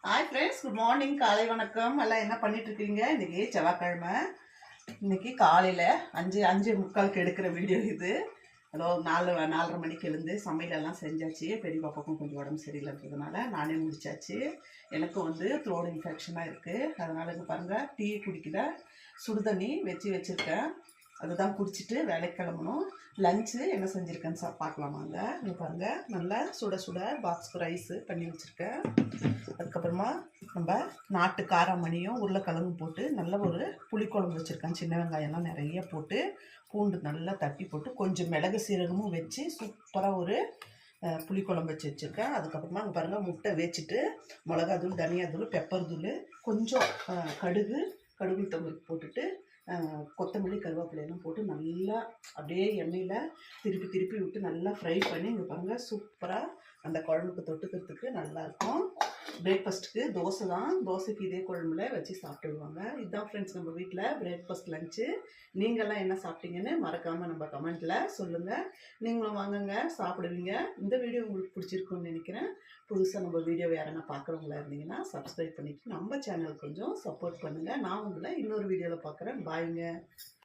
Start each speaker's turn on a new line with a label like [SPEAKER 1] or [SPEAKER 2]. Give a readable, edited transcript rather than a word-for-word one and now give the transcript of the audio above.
[SPEAKER 1] Hi friends, good morning. காலை வணக்கம். எல்லாம் என்ன பண்ணிட்டு இருக்கீங்க? இன்னைக்கு செவ்வாய்க்கிழமை. இன்னைக்கு காலையில் 5:45க்கு எடுக்கிற வீடியோ இது. அதோ 4:30 மணிக்கு எழுந்து சமையலெல்லாம் செஞ்சாச்சு. பெரிய பாப்பாக்கும் கொஞ்சம் உடம்பு சரியில்லைன்றதுனால நானே முடிச்சாச்சு. எனக்கும் த்ரோட் இன்ஃபெக்ஷனாக இருக்குது. அதனால் இங்கே பாருங்கள், டீ குடிக்கல, சுடுதண்ணி வச்சுருக்கேன். அதுதான் குடிச்சிட்டு வேலைக்கு கிளம்பணும். லஞ்சு என்ன செஞ்சுருக்கேன்னு பார்க்கலாமாங்க. இங்கே பாருங்கள், நல்லா சுட சுட பாக்ஸ்க்கு ரைஸு பண்ணி வச்சுருக்கேன். அதுக்கப்புறமா நம்ம நாட்டு காராமணியும் உருளைக்கிழங்கும் போட்டு நல்ல ஒரு புளிக்குழம்பு வச்சுருக்கேன். சின்ன வெங்காயம்லாம் நிறைய போட்டு பூண்டு நல்லா தட்டி போட்டு கொஞ்சம் மிளகு சீரகமும் வச்சு சூப்பராக ஒரு புளிக்குழம்பு வச்சுருக்கேன். அதுக்கப்புறமா அங்கே பாருங்கள், முட்டை வச்சுட்டு மிளகாத்தூள், தனியாத்தூள், பெப்பர் தூள், கொஞ்சம் கடுகு தூள் போட்டுட்டு கொத்தமல்லி, கருவேப்பிலையெல்லாம் போட்டு நல்லா அப்படியே எண்ணெயில் திருப்பி விட்டு நல்லா ஃப்ரை பண்ணி இங்கே பாருங்கள், சூப்பராக அந்த குழம்புக்கு தொட்டுக்கிறதுக்கு நல்லாயிருக்கும். பிரேக்ஃபாஸ்ட்டுக்கு தோசை தான். தோசைக்கு இதே குழம்புல வச்சு சாப்பிட்டுடுவாங்க. இதுதான் ஃப்ரெண்ட்ஸ் நம்ம வீட்டில் பிரேக்ஃபாஸ்ட் லஞ்சு. நீங்கள்லாம் என்ன சாப்பிட்டீங்கன்னு மறக்காமல் நம்ம கமெண்ட்டில் சொல்லுங்கள். நீங்களும் வாங்குங்க, சாப்பிடுவீங்க. இந்த வீடியோ உங்களுக்கு பிடிச்சிருக்குன்னு நினைக்கிறேன். புதுசாக நம்ம வீடியோ யாரன்னா பார்க்குறவங்களா இருந்தீங்கன்னா சப்ஸ்கிரைப் பண்ணிவிட்டு நம்ம சேனல் கொஞ்சம் சப்போர்ட் பண்ணுங்கள். நான் உங்களை இன்னொரு வீடியோவில் பார்க்குறேன். பாய்ங்க.